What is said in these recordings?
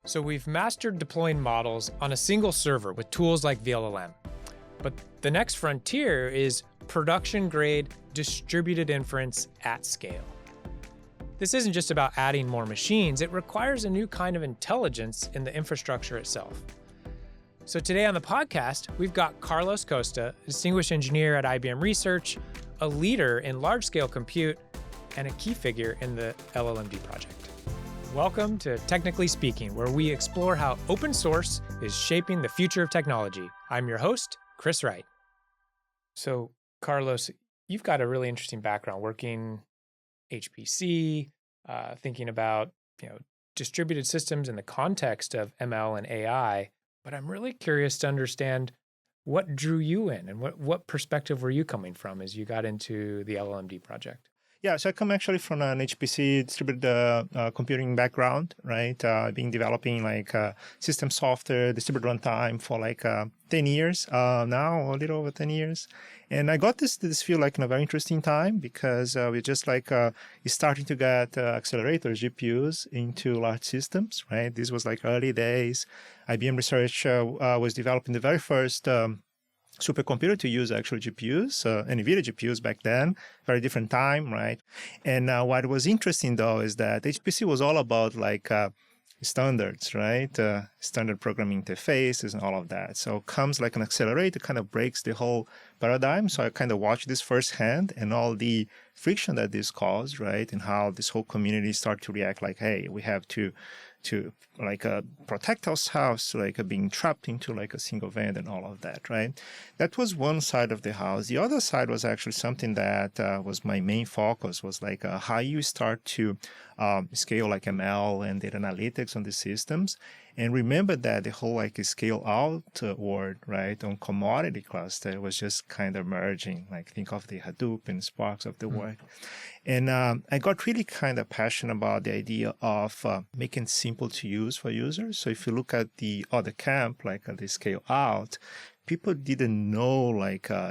So we've mastered deploying models on a single server with tools like VLLM. But the next frontier is production-grade distributed inference at scale. This isn't just about adding more machines, it requires a new kind of intelligence in the infrastructure itself. So today on the podcast, we've got Carlos Costa, a distinguished engineer at IBM Research, a leader in large-scale compute, and a key figure in the llm-d project. Welcome to Technically Speaking, where we explore how open source is shaping the future of technology. I'm your host, Chris Wright. So, Carlos, you've got a really interesting background working HPC, thinking about distributed systems in the context of ML and AI. But I'm really curious to understand what drew you in and what perspective were you coming from as you got into the llm-d project? Yeah, so I come actually from an HPC distributed computing background, right? I've been developing system software, distributed runtime for 10 years now, a little over 10 years. And I got this field in a very interesting time because we're just starting to get accelerators, GPUs into large systems, right? This was early days. IBM Research was developing the very first supercomputer to use actual GPUs, NVIDIA GPUs back then, very different time, right? And what was interesting though is that HPC was all about standards, right? Standard programming interfaces and all of that. So comes an accelerator, kind of breaks the whole paradigm. So I kind of watched this firsthand and all the friction that this caused, right? And how this whole community started to react hey, we have to protect ourselves, being trapped into a single vendor and all of that, right? That was one side of the house. The other side was actually something that was my main focus, was how you start to scale ML and data analytics on the systems. And remember that the whole scale out word, right, on commodity cluster was just kind of merging. Think of the Hadoop and Sparks of the world. And I got really kind of passionate about the idea of making it simple to use for users. So if you look at the other camp, the scale out, people didn't know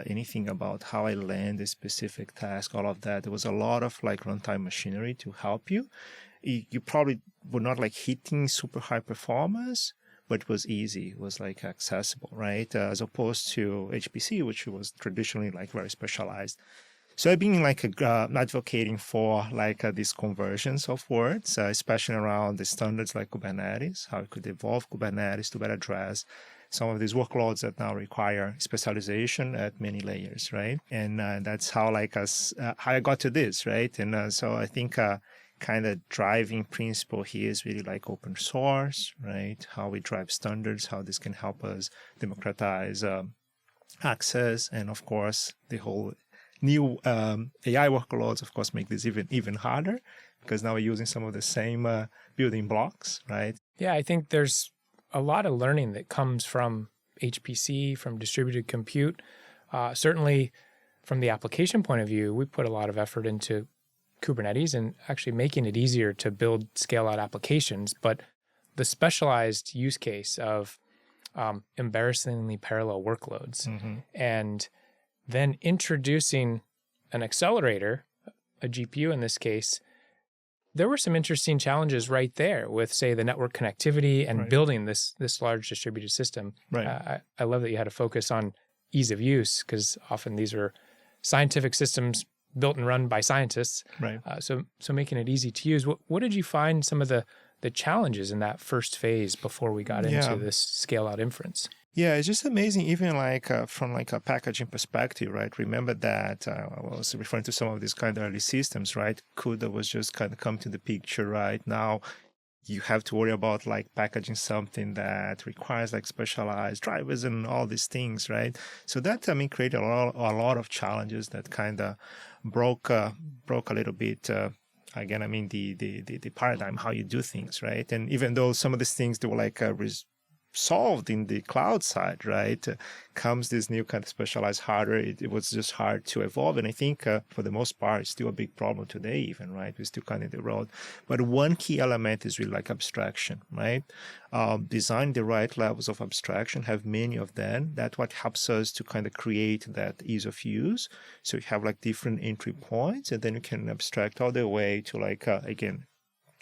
anything about how I land a specific task, all of that. There was a lot of runtime machinery to help you. You probably were not hitting super high performance, but it was easy. It was accessible, right? As opposed to HPC, which was traditionally very specialized. So I've been advocating for these conversions of words, especially around the standards like Kubernetes, how we could evolve Kubernetes to better address some of these workloads that now require specialization at many layers, right? And that's how how I got to this, right? And so I think kind of driving principle here is really open source, right? How we drive standards, how this can help us democratize access, and of course the whole new AI workloads, of course, make this even harder because now we're using some of the same building blocks, right? Yeah, I think there's a lot of learning that comes from HPC, from distributed compute. Certainly from the application point of view, we put a lot of effort into Kubernetes and actually making it easier to build scale-out applications. But the specialized use case of embarrassingly parallel workloads and then introducing an accelerator, a GPU in this case, there were some interesting challenges right there with, say, the network connectivity and building this large distributed system. Right. I love that you had a focus on ease of use because often these are scientific systems built and run by scientists. Right. So making it easy to use. What did you find some of the challenges in that first phase before we got into this scale-out inference? Yeah, it's just amazing, even from a packaging perspective, right? Remember that I was referring to some of these kind of early systems, right? CUDA was just kind of come to the picture, right? Now you have to worry about packaging something that requires specialized drivers and all these things, right? So that created a lot of challenges that kind of broke a little bit. Again, the paradigm, how you do things, right? And even though some of these things they were solved in the cloud side, right, comes this new kind of specialized hardware. It was just hard to evolve. And I think for the most part, it's still a big problem today even, right? We're still kind of in the road. But one key element is really abstraction, right? Design the right levels of abstraction, have many of them. That's what helps us to kind of create that ease of use. So you have different entry points, and then you can abstract all the way to again,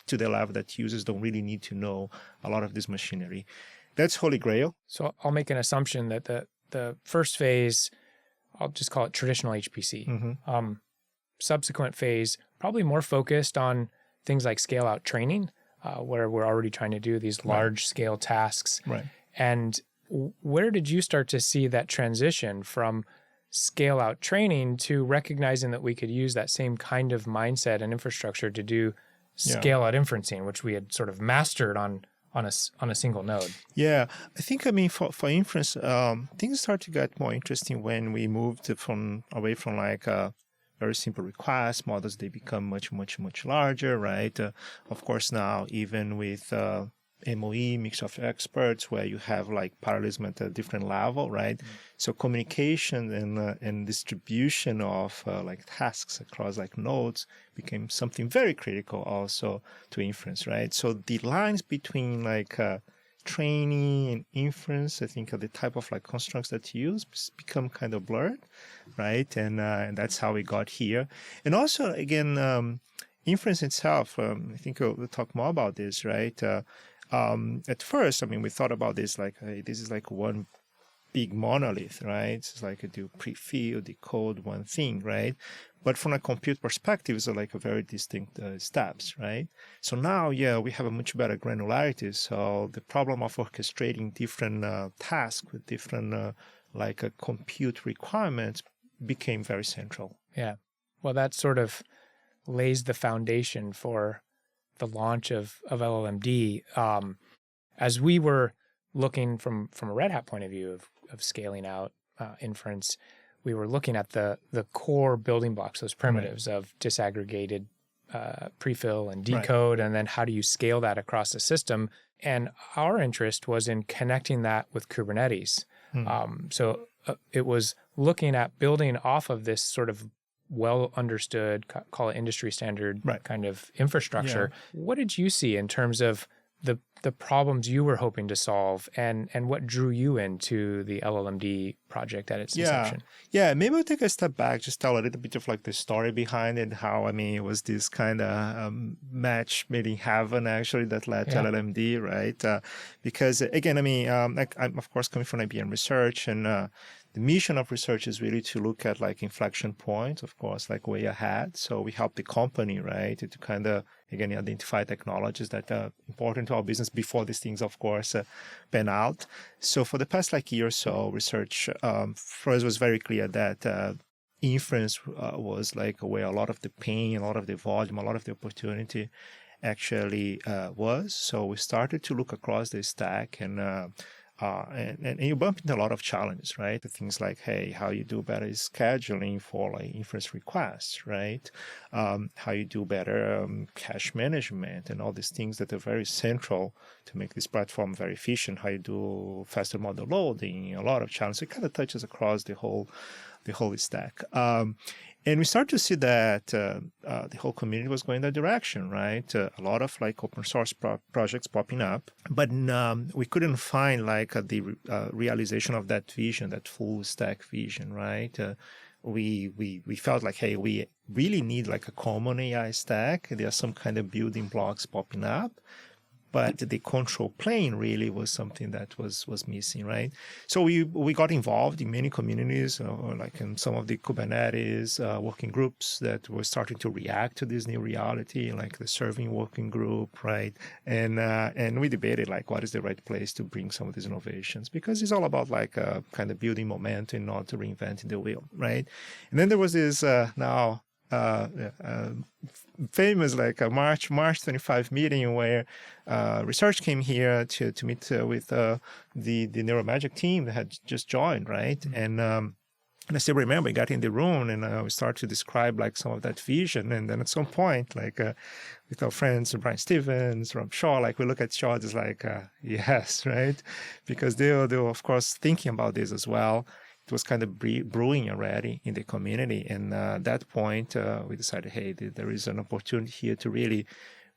to the level that users don't really need to know a lot of this machinery. That's Holy Grail. So I'll make an assumption that the first phase, I'll just call it traditional HPC. Subsequent phase, probably more focused on things like scale out training, where we're already trying to do these large scale tasks. Right. And where did you start to see that transition from scale out training to recognizing that we could use that same kind of mindset and infrastructure to do scale out inferencing, which we had sort of mastered on a single node? Yeah, I think, for inference, things start to get more interesting when we moved away from like very simple request models. They become much, much, much larger, right? Of course, now even with MOE, mix of experts, where you have like parallelism at a different level, right? So communication and distribution of like tasks across like nodes became something very critical also to inference, right? So the lines between like training and inference, I think, the type of like constructs that you use become kind of blurred, right? And that's how we got here. And also, again, inference itself, I think we'll talk more about this, right? At first, we thought about this like, hey, this is like one big monolith, right? It's like do prefill, decode, one thing, right? But from a compute perspective, it's like a very distinct steps, right? So now, we have a much better granularity. So the problem of orchestrating different tasks with different compute requirements became very central. Yeah. Well, that sort of lays the foundation for the launch of llm-d. As we were looking from a Red Hat point of view of scaling out inference, we were looking at the core building blocks, those primitives of disaggregated prefill and decode, and then how do you scale that across the system? And our interest was in connecting that with Kubernetes. So it was looking at building off of this sort of well understood, call it industry standard kind of infrastructure. What did you see in terms of the problems you were hoping to solve, and what drew you into the llm-d project at its inception? Yeah, maybe we'll take a step back, just tell a little bit of like the story behind it, how, it was this kind of match made in heaven actually that led to llm-d, right? Because again, I'm of course coming from IBM Research, and the mission of research is really to look at like inflection points, of course, like way ahead. So we help the company, right, to kind of, again, identify technologies that are important to our business before these things, of course, pan out. So for the past like year or so, research for us was very clear that inference was like where a lot of the pain, a lot of the volume, a lot of the opportunity actually was. So we started to look across the stack, and you bump into a lot of challenges, right? The things like, hey, how you do better is scheduling for like inference requests, right? How you do better cache management and all these things that are very central to make this platform very efficient. How you do faster model loading, a lot of challenges. It kind of touches across the whole stack. And we start to see that the whole community was going that direction, right? A lot of like open source projects popping up, but we couldn't find like the realization of that vision, that full stack vision, right? We felt like, hey, we really need like a common AI stack. There are some kind of building blocks popping up, but the control plane really was something that was missing, right? So we got involved in many communities, like in some of the Kubernetes working groups that were starting to react to this new reality, like the serving working group, right? And we debated like what is the right place to bring some of these innovations, because it's all about like kind of building momentum, not reinventing the wheel, right? And then there was this famous like a March 25 meeting where research came here to meet with the Neuromagic team that had just joined, right? And I still remember I got in the room and we started to describe like some of that vision. And then at some point, like with our friends, Brian Stevens, Rob Shaw, like we look at Shaw, it's like, yes, right? Because they were of course thinking about this as well. It was kind of brewing already in the community. And at that point, we decided, hey, there is an opportunity here to really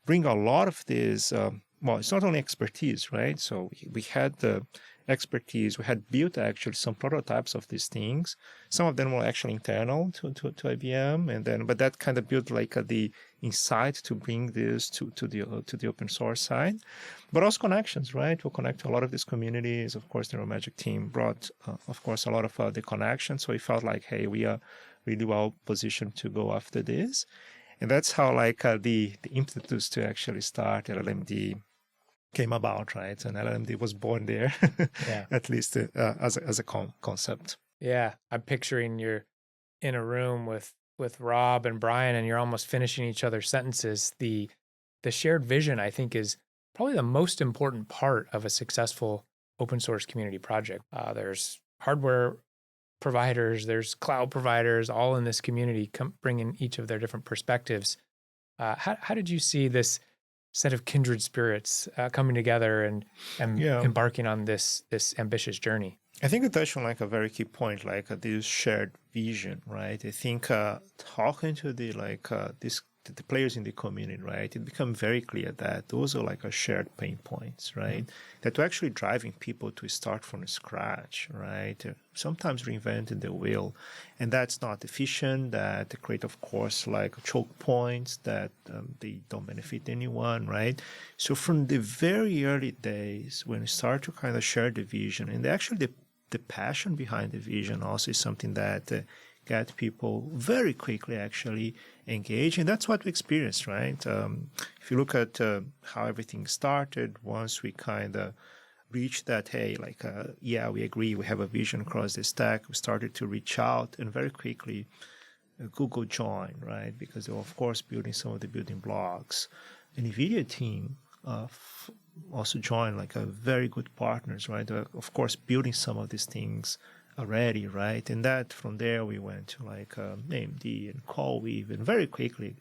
bring a lot of this, it's not only expertise, right? So we had expertise. We had built actually some prototypes of these things. Some of them were actually internal to IBM, but that kind of built like the insight to bring this to the open source side, but also connections, right? We'll connect to a lot of these communities. Of course, the Neuromagic team brought, of course, a lot of the connections. So we felt like, hey, we are really well positioned to go after this. And that's how like the impetus to actually start llm-d came about, right? And llm-d was born there, Yeah. at least as a concept. Yeah, I'm picturing you're in a room with Rob and Brian, and you're almost finishing each other's sentences. The shared vision, I think, is probably the most important part of a successful open source community project. There's hardware providers, there's cloud providers, all in this community, bringing each of their different perspectives. How did you see this set of kindred spirits coming together and embarking on this ambitious journey? I think you touched on like a very key point, like this shared vision, right? I think talking to the the players in the community, right, it became very clear that those are like a shared pain points, right? Mm-hmm. That we're actually driving people to start from scratch, right? Sometimes reinventing the wheel, and that's not efficient. That create, of course, like choke points that they don't benefit anyone, right? So from the very early days, when we start to kind of share the vision, and actually the passion behind the vision also is something that get people very quickly actually engaged, and that's what we experienced, right? If you look at how everything started, once we kind of reached that, hey, we agree, we have a vision across the stack, we started to reach out, and very quickly Google joined, right? Because they were, of course, building some of the building blocks. The NVIDIA team also joined, like a very good partners, right? Of course, building some of these things already, right? And that from there we went to like AMD and CoreWeave, and very quickly,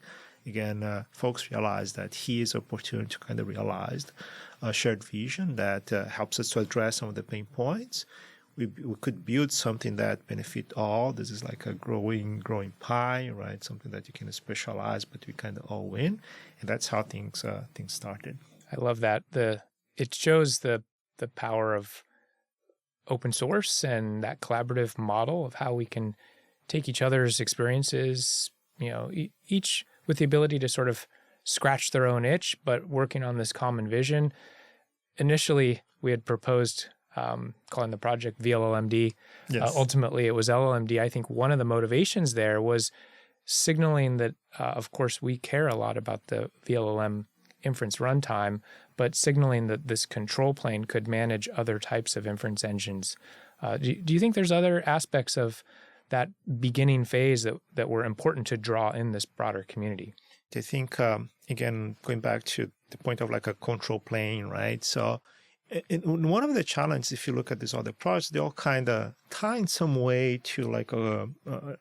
again, folks realized that here's an opportunity to kind of realize a shared vision that helps us to address some of the pain points. We could build something that benefit all. This is like a growing pie, right? Something that you can specialize, but we kind of all win, and that's how things started. I love that. It shows the power of open source and that collaborative model of how we can take each other's experiences, each with the ability to sort of scratch their own itch, but working on this common vision. Initially, we had proposed calling the project llm-d. Yes. Ultimately, it was llm-d. I think one of the motivations there was signaling that, of course, we care a lot about the VLLM inference runtime, but signaling that this control plane could manage other types of inference engines. Do you think there's other aspects of that beginning phase that were important to draw in this broader community? I think, again, going back to the point of like a control plane, right? So one of the challenges, if you look at these other projects, they all kind of tie in some way to like a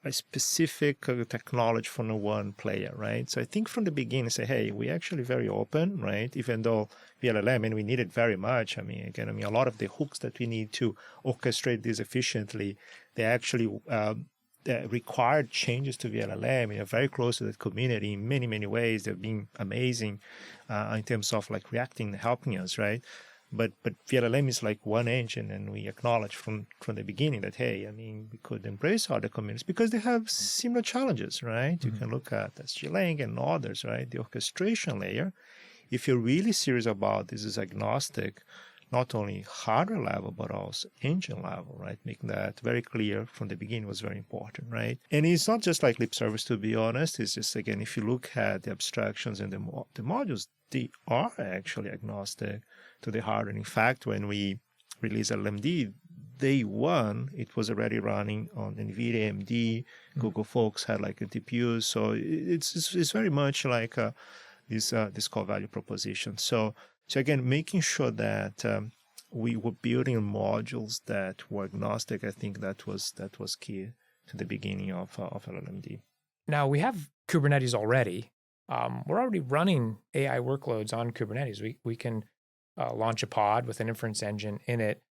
specific technology from one player, right? So I think from the beginning, say, hey, we're actually very open, right? Even though VLLM, and we need it very much. A lot of the hooks that we need to orchestrate this efficiently, they actually required changes to VLLM. We are very close to that community in many, many ways. They've been amazing in terms of like reacting and helping us, right? But VLLM is like one engine, and we acknowledge from the beginning that, hey, we could embrace other communities because they have similar challenges, right? Mm-hmm. You can look at SGLang and others, right? The orchestration layer, if you're really serious about this, is agnostic, not only hardware level, but also engine level, right? Making that very clear from the beginning was very important, right? And it's not just like lip service, to be honest. It's just, again, if you look at the abstractions and the modules, they are actually agnostic to the hardware. In fact, when we released llm-d, day one, it was already running on NVIDIA, AMD, mm-hmm. Google folks had like a TPU. So it's very much like this core value proposition. So again, making sure that we were building modules that were agnostic, I think that was key to the beginning of llm-d. Now we have Kubernetes already. We're already running AI workloads on Kubernetes. We can launch a pod with an inference engine in it.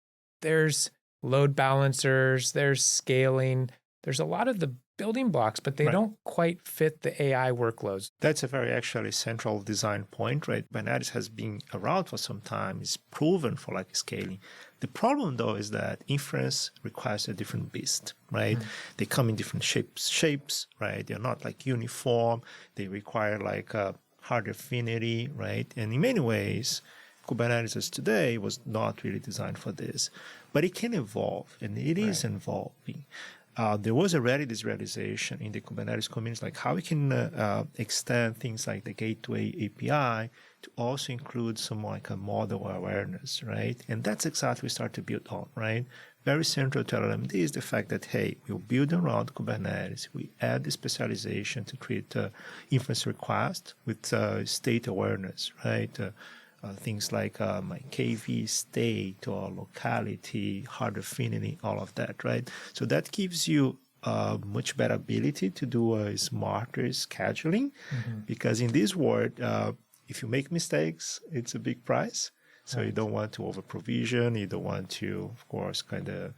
There's load balancers, there's scaling. There's a lot of the building blocks, but they don't quite fit the AI workloads. That's a very actually central design point, right? Kubernetes has been around for some time. It's proven for like scaling. The problem though is that inference requires a different beast, right? They come in different shapes, right? They're not like uniform. They require like hard affinity, right? And in many ways, Kubernetes as today was not really designed for this, but it can evolve, and it is evolving. There was already this realization in the Kubernetes community, like how we can extend things like the gateway API to also include some like a model awareness, right? And that's exactly what we start to build on, right? Very central to llm-d is the fact that, hey, we'll build around Kubernetes. We add the specialization to create inference request with state awareness, right? Things like my KV state or locality, hard affinity, all of that, right? So that gives you much better ability to do smarter scheduling, because in this world, if you make mistakes, it's a big price. So you don't want to over provision. You don't want to, of course, kind of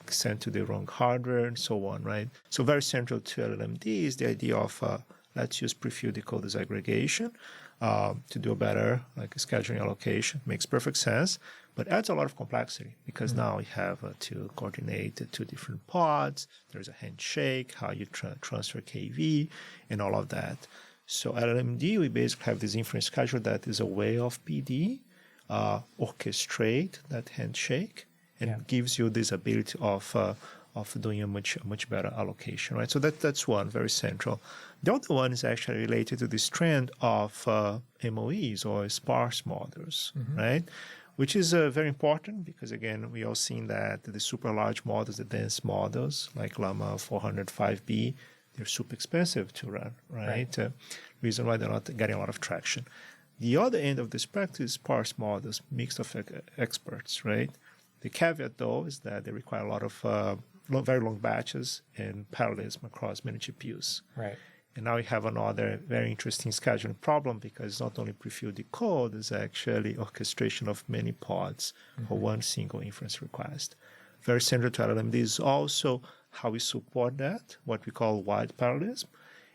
send to the wrong hardware and so on, right? So very central to llm-d is the idea of let's use prefill decode disaggregation to do a better like scheduling allocation. Makes perfect sense, but adds a lot of complexity because now we have to coordinate two different pods. There's a handshake, how you transfer KV, and all of that. So at llm-d, we basically have this inference scheduler that is a way of PD, orchestrate that handshake, and gives you this ability of doing a much better allocation, right? So that's one, very central. The other one is actually related to this trend of MOEs or sparse models, right? Which is very important because, again, we all seen that the super large models, the dense models like Llama 405B, they're super expensive to run, right? Reason why they're not getting a lot of traction. The other end of the spectrum is sparse models, mixed of experts, right? The caveat, though, is that they require a lot of very long batches and parallelism across many GPUs. Right. And now we have another very interesting scheduling problem because not only prefill decode, there's actually orchestration of many pods for one single inference request. Very similar to llm-d is also how we support that, what we call wide parallelism,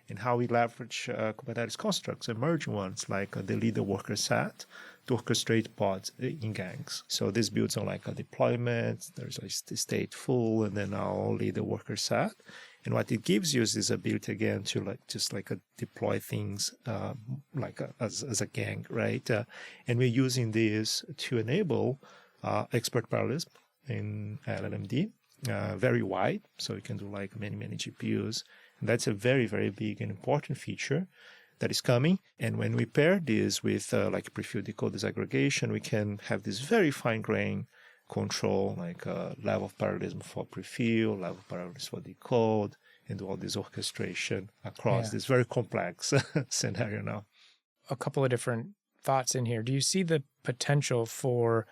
and how we leverage Kubernetes constructs, emerging ones like the leader worker set, to orchestrate pods in gangs. So this builds on like a deployment, there's a stateful, and then now leader worker set. And what it gives you is this ability again to deploy things as a gang, right? And we're using this to enable expert parallelism in llm-d, very wide, so you can do like many GPUs. And that's a very, very big and important feature that is coming. And when we pair this with like prefill decode disaggregation, we can have this very fine-grained control, like level of parallelism for prefill, level of parallelism for decode, and do all this orchestration across this very complex scenario now. A couple of different thoughts in here. Do you see the potential for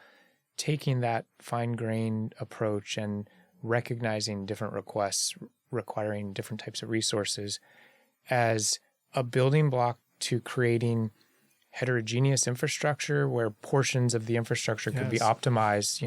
taking that fine-grained approach and recognizing different requests requiring different types of resources as a building block to creating heterogeneous infrastructure where portions of the infrastructure could be optimized,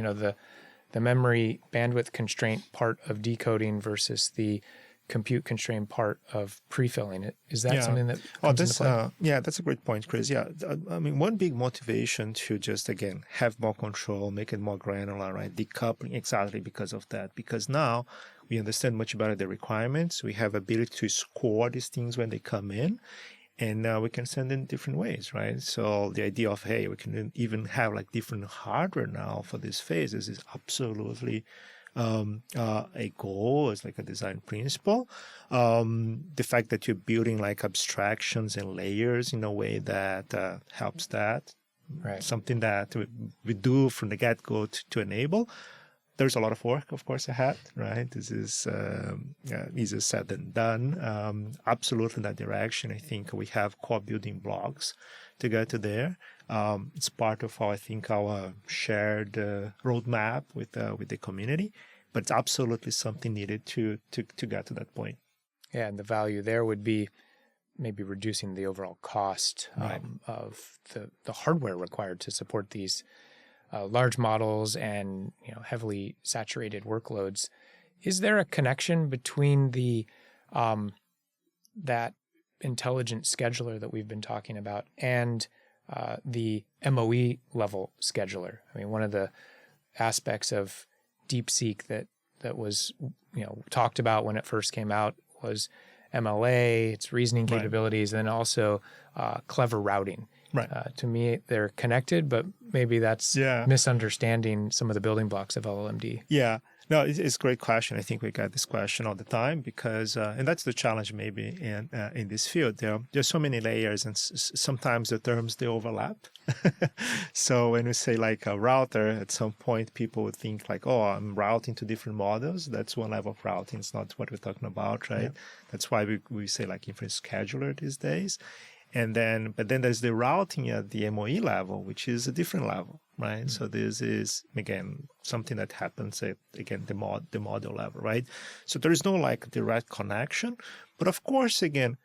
the memory bandwidth constraint part of decoding versus the compute constraint part of prefilling it? Is that something that comes into play? That's a great point, Chris. Yeah, I mean, one big motivation to just, again, have more control, make it more granular, right? Decoupling, exactly because of that. Because now we understand much better the requirements. We have ability to score these things when they come in. And now we can send in different ways, right? So the idea of, hey, we can even have like different hardware now for these phases is absolutely a goal. It's like a design principle. The fact that you're building like abstractions and layers in a way that helps that. Right. Something that we do from the get-go to enable. There's a lot of work, of course, ahead, right? This is easier said than done. Absolutely in that direction. I think we have core building blocks to get to there. It's part of our shared roadmap with the community, but it's absolutely something needed to get to that point. Yeah, and the value there would be maybe reducing the overall cost of the hardware required to support these large models and heavily saturated workloads. Is there a connection between the that intelligent scheduler that we've been talking about and the MOE level scheduler. I mean, one of the aspects of DeepSeek that was talked about when it first came out was MLA, its reasoning capabilities, and then also clever routing. Right. To me, they're connected, but maybe that's misunderstanding some of the building blocks of llm-d. Yeah. No, it's a great question. I think we get this question all the time because, and that's the challenge maybe in this field. There's so many layers, and sometimes the terms they overlap. So when we say like a router, at some point people would think like, oh, I'm routing to different models. That's one level of routing. It's not what we're talking about, right? Yeah. That's why we say like inference scheduler these days. But then there's the routing at the MOE level, which is a different level, right? Mm-hmm. So this is, again, something that happens at, again, the model level, right? So there is no like direct connection. But of course, again,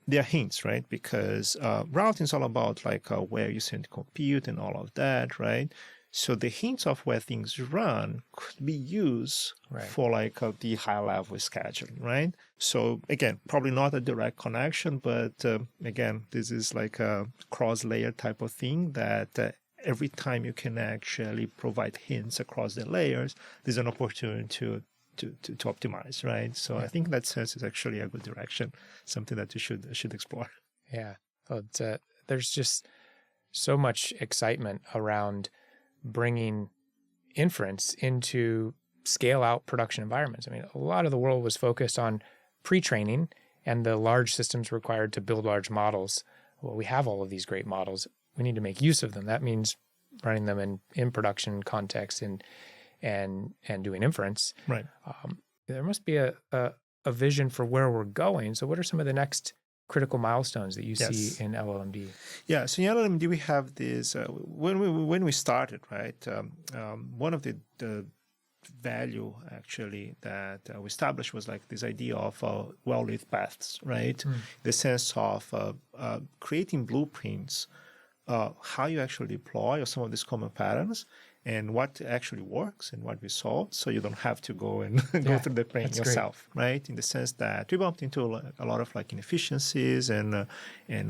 there are hints, right? Because routing is all about like where you send compute and all of that, right? So the hints of where things run could be used for like the high level scheduling, right? So again, probably not a direct connection, but again, this is like a cross-layer type of thing that every time you can actually provide hints across the layers, there's an opportunity to optimize, right? So I think that sense is actually a good direction, something that you should explore. Yeah, there's just so much excitement around bringing inference into scale-out production environments. I mean, a lot of the world was focused on pre-training and the large systems required to build large models. Well, we have all of these great models. We need to make use of them. That means running them in production context and doing inference. Right. There must be a vision for where we're going. So what are some of the next critical milestones that you see in llm-d? Yeah, so in llm-d we have this, when we started, right, one of the value actually that we established was like this idea of well-lit paths, right? The sense of creating blueprints, how you actually deploy some of these common patterns, and what actually works and what we solve, so you don't have to go and go through the pain yourself, right? In the sense that we bumped into a lot of like inefficiencies and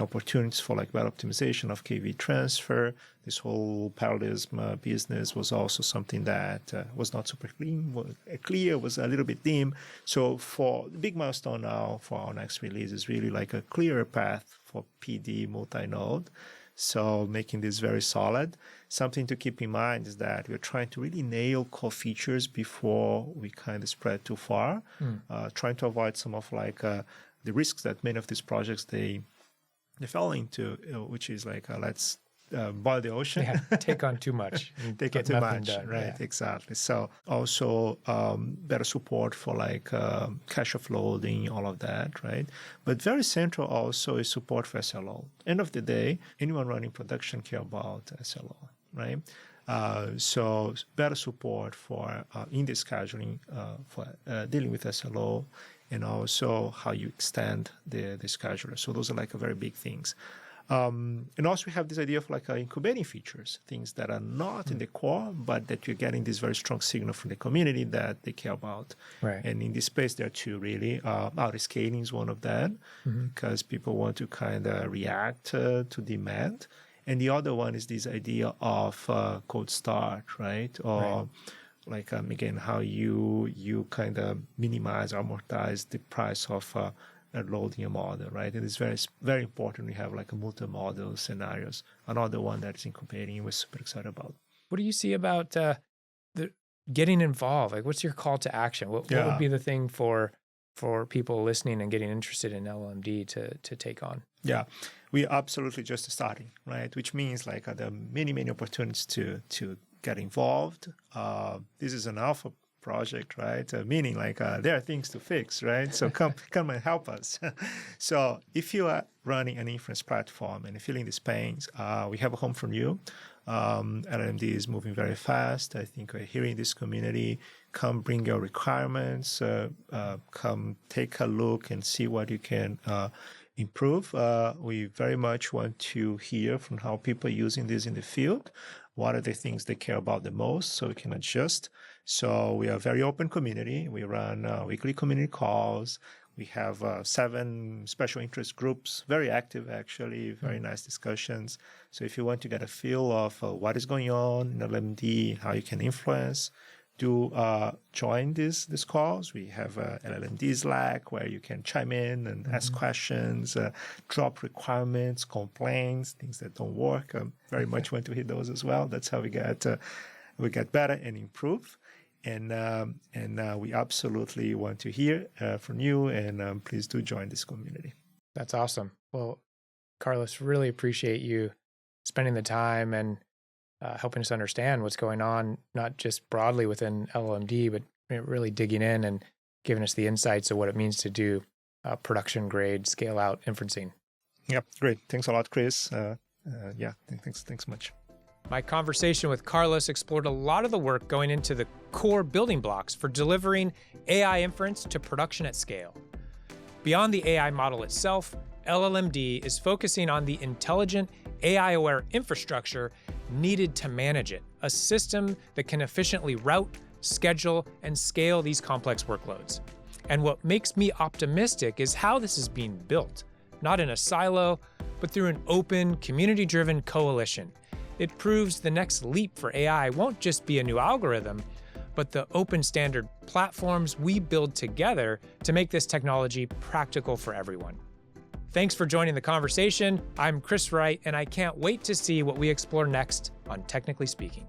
opportunities for like better optimization of KV transfer. This whole parallelism business was also something that was not super clear, was a little bit dim. So for the big milestone now for our next release is really like a clearer path for PD multi-node. So making this very solid. Something to keep in mind is that we're trying to really nail core features before we kind of spread too far, trying to avoid some of like the risks that many of these projects they fell into, which is like let's boil the ocean. Yeah, take on too much. Take on too much, done. Right, exactly. So also better support for like cache offloading, all of that, right? But very central also is support for SLO. End of the day, anyone running production care about SLO, right? So better support for in the scheduling for dealing with SLO, and also how you extend the scheduler. So those are like very big things. And also we have this idea of like incubating features, things that are not in the core, but that you're getting this very strong signal from the community that they care about. Right. And in this space, there are two really. Auto-scaling is one of them, because people want to kind of react to demand. And the other one is this idea of cold start, right? Or like, again, how you kind of minimize, amortize the price of loading a model, right? And it's very, very important we have like a multi-model scenarios. Another one that's incubating we're super excited about. What do you see about the getting involved? Like, what's your call to action? What would be the thing for people listening and getting interested in llm-d to take on? Yeah, we are absolutely just starting, right? Which means like there are many opportunities to get involved. This is an alpha project, right? Meaning like there are things to fix, right? So come and help us. So if you are running an inference platform and feeling these pains, we have a home from you. llm-d is moving very fast. I think we're here in this community. Come bring your requirements. Come take a look and see what you can improve. We very much want to hear from how people are using this in the field. What are the things they care about the most so we can adjust. So we are a very open community. We run weekly community calls. We have 7 special interest groups, very active actually, very nice discussions. So if you want to get a feel of what is going on in llm-d, how you can influence, do join these calls. We have llm-d Slack where you can chime in and ask questions, drop requirements, complaints, things that don't work. Very much want to hit those as well. That's how we get better and improve. And we absolutely want to hear from you, and please do join this community. That's awesome. Well, Carlos, really appreciate you spending the time and helping us understand what's going on, not just broadly within llm-d, but really digging in and giving us the insights of what it means to do production grade scale out inferencing. Yep, great. Thanks a lot, Chris. Thanks much. My conversation with Carlos explored a lot of the work going into the core building blocks for delivering AI inference to production at scale. Beyond the AI model itself, llm-d is focusing on the intelligent, AI-aware infrastructure needed to manage it, a system that can efficiently route, schedule, and scale these complex workloads. And what makes me optimistic is how this is being built, not in a silo, but through an open, community-driven coalition. It proves the next leap for AI won't just be a new algorithm, but the open standard platforms we build together to make this technology practical for everyone. Thanks for joining the conversation. I'm Chris Wright, and I can't wait to see what we explore next on Technically Speaking.